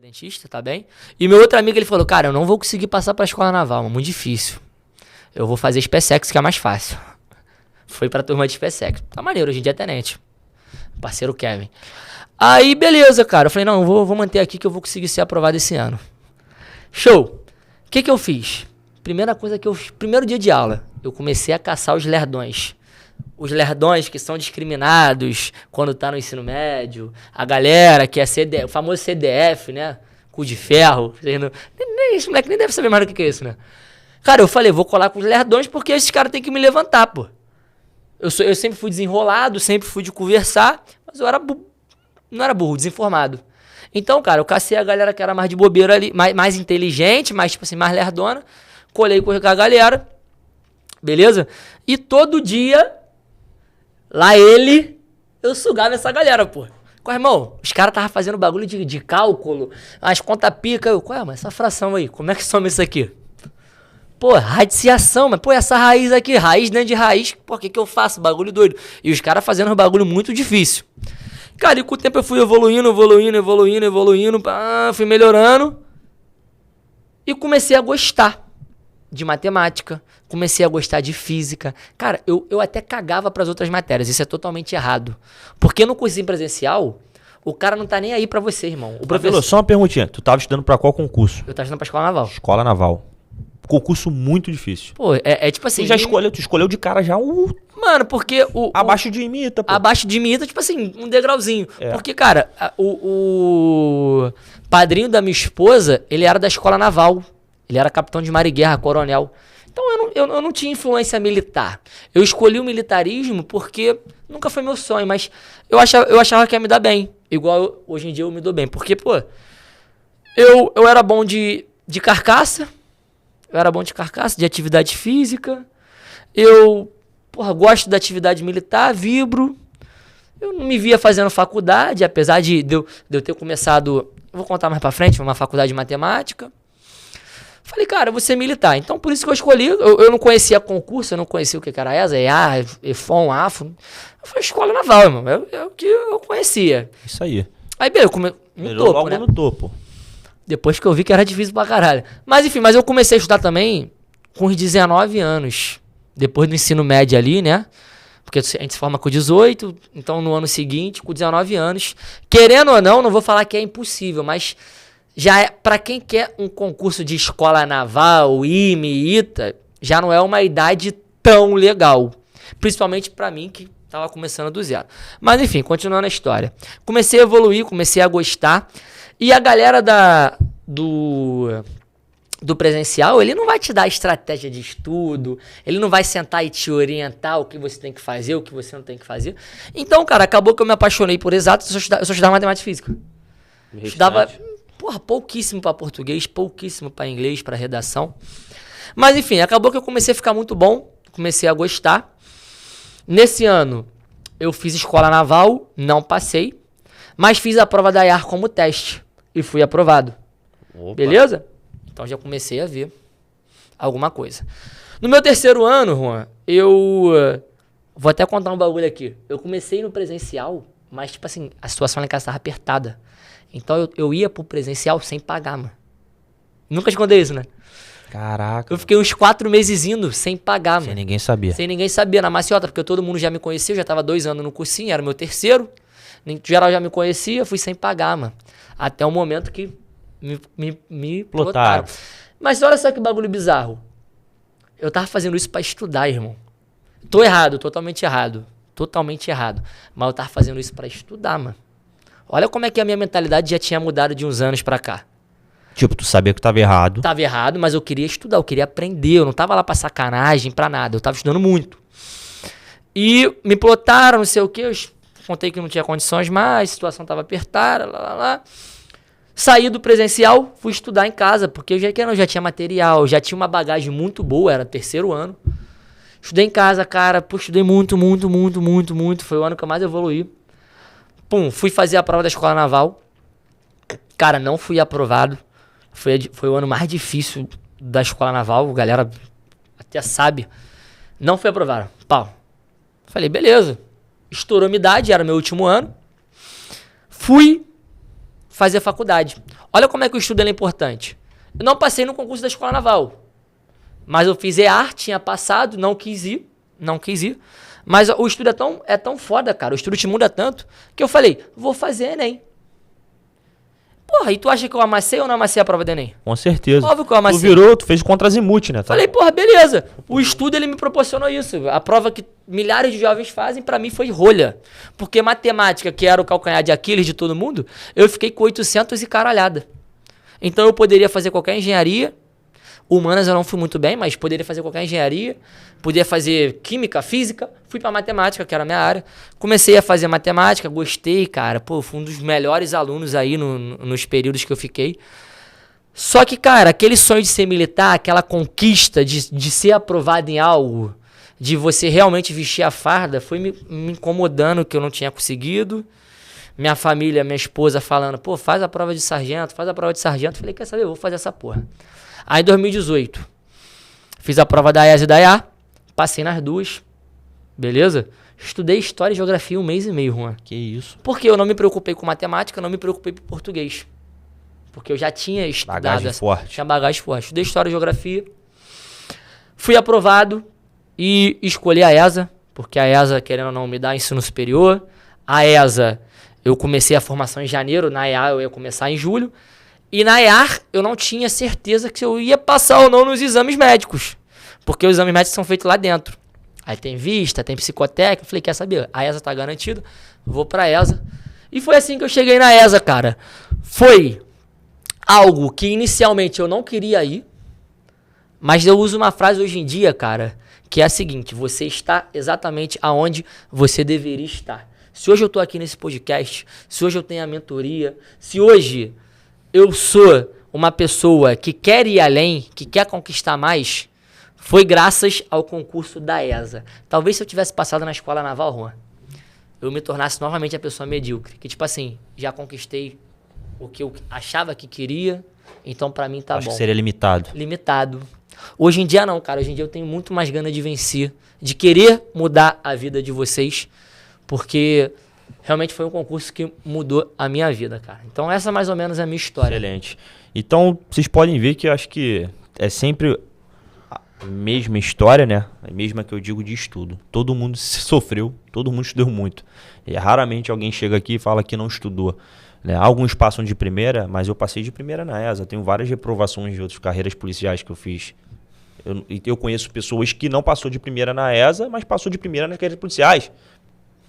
dentista, tá bem? E meu outro amigo, ele falou, cara, eu não vou conseguir passar pra escola naval, é muito difícil. Eu vou fazer SpaceX, que é mais fácil. Foi pra turma de SpaceX. Tá maneiro, hoje em dia é tenente. Parceiro Kevin. Aí, beleza, cara. Eu falei, não, eu vou manter aqui que eu vou conseguir ser aprovado esse ano. Show. O que eu fiz? Primeira coisa que eu fiz, primeiro dia de aula, eu comecei a caçar os lerdões. Os lerdões que são discriminados quando tá no ensino médio. A galera que é o famoso CDF, né? Cu de ferro. Esse moleque nem deve saber mais do que é isso, né? Cara, eu falei, vou colar com os lerdões porque esses caras têm que me levantar, pô. Eu sempre fui desenrolado, sempre fui de conversar, mas eu não era burro, desinformado. Então, cara, eu cacei a galera que era mais de bobeira ali, mais inteligente, mais, tipo assim, mais lerdona. Colei com a galera, beleza? E todo dia, lá eu sugava essa galera, pô. Qual, irmão? Os caras estavam fazendo bagulho de cálculo, as contas pica. Qual é, mas essa fração aí, como é que soma isso aqui? Pô, radiciação, mas pô, essa raiz aqui, raiz dentro de raiz, pô, o que eu faço? Bagulho doido. E os caras fazendo um bagulho muito difícil. Cara, e com o tempo eu fui evoluindo, fui melhorando. E comecei a gostar de matemática, comecei a gostar de física. Cara, eu até cagava pras outras matérias, isso é totalmente errado. Porque no cursinho presencial, o cara não tá nem aí pra você, irmão. O professor... Só uma perguntinha, tu tava estudando pra qual concurso? Eu tava estudando pra Escola Naval. Escola Naval. Concurso muito difícil. Pô, é tipo assim... Tu escolheu de cara já o... Mano, porque Abaixo de imita, pô. Abaixo de imita, tipo assim, um degrauzinho. É. Porque, cara, o padrinho da minha esposa, ele era da Escola Naval. Ele era capitão de mar e guerra, coronel. Então eu não tinha influência militar. Eu escolhi o militarismo porque nunca foi meu sonho, mas eu achava que ia me dar bem. Igual hoje em dia eu me dou bem. Porque, pô, eu era bom de carcaça. Eu era bom de carcaça, de atividade física. Eu, gosto da atividade militar, vibro. Eu não me via fazendo faculdade, apesar de eu ter começado... Eu vou contar mais pra frente, uma faculdade de matemática. Falei, cara, eu vou ser militar. Então, por isso que eu escolhi. Eu não conhecia concurso, eu não conhecia o que era ESA, EA, EFON, AFO. Eu falei, Escola Naval, irmão. É o que eu conhecia. Isso aí. Aí, beleza, no topo. Depois que eu vi que era difícil pra caralho. Mas, enfim, eu comecei a estudar também com uns 19 anos. Depois do ensino médio ali, né? Porque a gente se forma com 18, então no ano seguinte, com 19 anos. Querendo ou não vou falar que é impossível, mas... Já é, pra quem quer um concurso de escola naval, IME, ITA, já não é uma idade tão legal. Principalmente pra mim, que tava começando do zero. Mas enfim, continuando a história. Comecei a evoluir, comecei a gostar. E a galera do presencial, ele não vai te dar estratégia de estudo, ele não vai sentar e te orientar o que você tem que fazer, o que você não tem que fazer. Então, cara, acabou que eu me apaixonei por exato, eu só estudava matemática e física. Estudava... pouquíssimo para português, pouquíssimo para inglês, para redação. Mas enfim, acabou que eu comecei a ficar muito bom, comecei a gostar. Nesse ano, eu fiz escola naval, não passei, mas fiz a prova da IAR como teste e fui aprovado. Opa. Beleza? Então já comecei a ver alguma coisa. No meu terceiro ano, Juan, eu vou até contar um bagulho aqui. Eu comecei no presencial, mas tipo assim, a situação lá em casa estava apertada. Então eu ia pro presencial sem pagar, mano. Nunca te contei isso, né? Caraca. Eu fiquei uns 4 meses indo sem pagar, mano. Sem ninguém sabia. Sem ninguém sabia, na maciota, porque todo mundo já me conhecia, eu já tava 2 anos no cursinho, era o meu terceiro. Em geral já me conhecia, fui sem pagar, mano. Até o momento que me plotaram. Mas olha só que bagulho bizarro. Eu tava fazendo isso pra estudar, irmão. Tô errado, totalmente errado. Totalmente errado. Mas eu tava fazendo isso pra estudar, mano. Olha como é que a minha mentalidade já tinha mudado de uns anos pra cá. Tipo, tu sabia que tava errado. Tava errado, mas eu queria estudar, eu queria aprender. Eu não tava lá pra sacanagem, pra nada. Eu tava estudando muito. E me plotaram, não sei o quê. Eu contei que não tinha condições mais, a situação tava apertada, lá. Saí do presencial, fui estudar em casa, porque eu já tinha material, já tinha uma bagagem muito boa, era terceiro ano. Estudei em casa, cara. Estudei muito. Foi o ano que eu mais evoluí. Fui fazer a prova da Escola Naval. Cara, não fui aprovado. Foi o ano mais difícil da Escola Naval. A galera até sabe. Não fui aprovado. Falei, beleza. Estourou minha idade, era meu último ano. Fui fazer faculdade. Olha como é que o estudo é importante. Eu não passei no concurso da Escola Naval, mas eu fiz EAR, tinha passado, não quis ir. Mas o estudo é tão foda, cara, o estudo te muda tanto, que eu falei, vou fazer Enem. Porra, e tu acha que eu amassei ou não amassei a prova do Enem? Com certeza. Óbvio que eu amassei. Tu fez contra Azimuth, né? Tá? Falei, porra, beleza. O estudo, ele me proporcionou isso. A prova que milhares de jovens fazem, pra mim, foi rolha. Porque matemática, que era o calcanhar de Aquiles de todo mundo, eu fiquei com 800 e caralhada. Então eu poderia fazer qualquer engenharia. Humanas eu não fui muito bem, mas poderia fazer qualquer engenharia. Podia fazer química, física. Fui pra matemática, que era a minha área. Comecei a fazer matemática, gostei, cara. Pô, fui um dos melhores alunos aí nos períodos que eu fiquei. Só que, cara, aquele sonho de ser militar, aquela conquista de ser aprovado em algo, de você realmente vestir a farda, foi me incomodando que eu não tinha conseguido. Minha família, minha esposa falando, pô, faz a prova de sargento, faz a prova de sargento. Falei, quer saber, eu vou fazer essa porra. Aí em 2018, fiz a prova da ESA e da EA, passei nas duas, beleza? Estudei História e Geografia 1 mês e meio, Juan. Que isso? Porque eu não me preocupei com matemática, não me preocupei com português. Porque eu já tinha estudado. Bagagem forte. Tinha bagagem forte. Estudei História e Geografia. Fui aprovado e escolhi a ESA, porque a ESA, querendo ou não, me dá ensino superior. A ESA, eu comecei a formação em janeiro, na EA eu ia começar em julho. E na EAR, eu não tinha certeza que eu ia passar ou não nos exames médicos. Porque os exames médicos são feitos lá dentro. Aí tem vista, tem psicotécnica. Falei, quer saber? A ESA tá garantida, vou pra ESA. E foi assim que eu cheguei na ESA, cara. Foi algo que inicialmente eu não queria ir. Mas eu uso uma frase hoje em dia, cara, que é a seguinte: você está exatamente aonde você deveria estar. Se hoje eu tô aqui nesse podcast, se hoje eu tenho a mentoria, se hoje eu sou uma pessoa que quer ir além, que quer conquistar mais, foi graças ao concurso da ESA. Talvez se eu tivesse passado na Escola Naval, Juan, eu me tornasse novamente a pessoa medíocre. Que tipo assim, já conquistei o que eu achava que queria, então pra mim tá bom. Acho que seria limitado. Limitado. Hoje em dia não, cara. Hoje em dia eu tenho muito mais gana de vencer, de querer mudar a vida de vocês, porque realmente foi um concurso que mudou a minha vida, cara. Então essa mais ou menos é a minha história. Excelente. Então vocês podem ver que eu acho que é sempre a mesma história, né? A mesma que eu digo de estudo. Todo mundo sofreu, todo mundo estudou muito. E raramente alguém chega aqui e fala que não estudou. Né? Alguns passam de primeira, mas eu passei de primeira na ESA. Tenho várias reprovações de outras carreiras policiais que eu fiz. Eu conheço pessoas que não passou de primeira na ESA, mas passou de primeira nas carreiras policiais.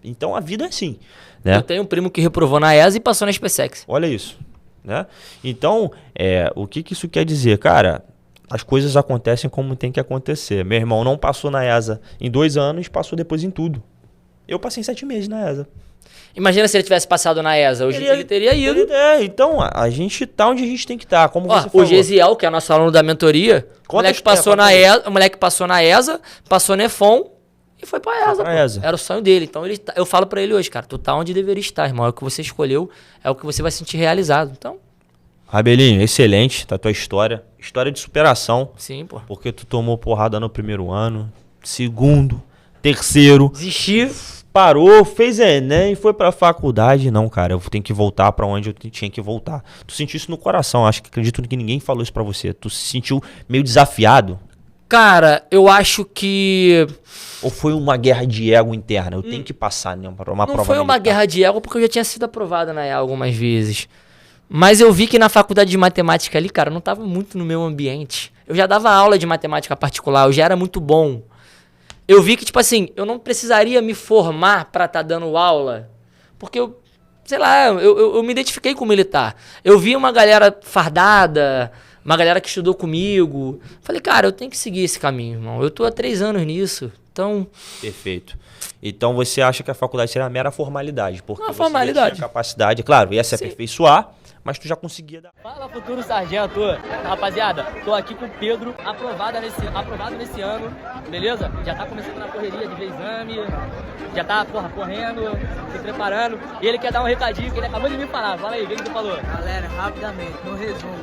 Então a vida é assim. Né? Eu tenho um primo que reprovou na ESA e passou na SpaceX. Olha isso. Né? Então, o que isso quer dizer? Cara, as coisas acontecem como tem que acontecer. Meu irmão não passou na ESA em 2 anos, passou depois em tudo. Eu passei em 7 meses na ESA. Imagina se ele tivesse passado na ESA, hoje ele teria ido. Então a gente tá onde a gente tem que estar, como você falou. O Gesiel, que é nosso aluno da mentoria, o moleque passou na ESA, passou na EFON e foi pra ESA. Era o sonho dele. Então eu falo pra ele hoje, cara, tu tá onde deveria estar, irmão. É o que você escolheu, é o que você vai se sentir realizado. Então... Rabelinho, excelente, tá a tua história. História de superação. Sim, pô. Porque tu tomou porrada no primeiro ano, segundo, terceiro. Desistiu. Parou, fez Enem, foi pra faculdade. Não, cara, eu tenho que voltar pra onde eu tinha que voltar. Tu sentiu isso no coração, acredito que ninguém falou isso pra você. Tu se sentiu meio desafiado? Cara, eu acho que... Ou foi uma guerra de ego interna? Eu tenho que passar, né? Uma prova Não foi uma guerra de ego, porque eu já tinha sido aprovado na EA algumas vezes. Mas eu vi que na faculdade de matemática ali, cara, não tava muito no meu ambiente. Eu já dava aula de matemática particular, eu já era muito bom. Eu vi que, tipo assim, eu não precisaria me formar pra estar dando aula. Porque eu, sei lá, eu me identifiquei com o militar. Eu vi uma galera fardada, uma galera que estudou comigo. Falei, cara, eu tenho que seguir esse caminho, irmão. Eu tô há 3 anos nisso, então... Perfeito. Então você acha que a faculdade seria uma mera formalidade? Porque uma formalidade. Você tinha capacidade, claro, ia se aperfeiçoar, mas tu já conseguia dar... Fala, futuro sargento. Rapaziada, tô aqui com o Pedro, aprovado nesse ano, beleza? Já tá começando na correria de ver exame, já tá, correndo, se preparando. E ele quer dar um recadinho que ele acabou de me falar. Fala aí, o que ele falou? Galera, rapidamente, no resumo,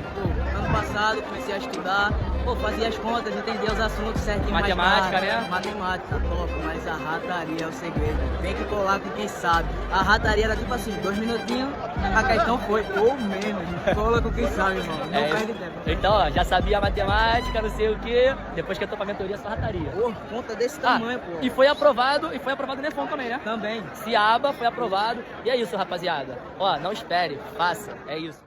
ano passado comecei a estudar, Pô, fazia as contas, entender os assuntos certinho. Matemática, mais tarde, né? Matemática, top, mas a rataria é o segredo. Tem que colar com quem sabe. A rataria era tipo assim, 2 minutinhos, a questão foi, ou menos. Cola com quem sabe, irmão. Não perde tempo. Então, ó, já sabia matemática, não sei o quê. Depois que entrou pra mentoria, só rataria. Pô, conta desse tamanho, pô. E foi aprovado no Nefon também, né? Também. Ciaba foi aprovado. E é isso, rapaziada. Ó, não espere, faça. É isso.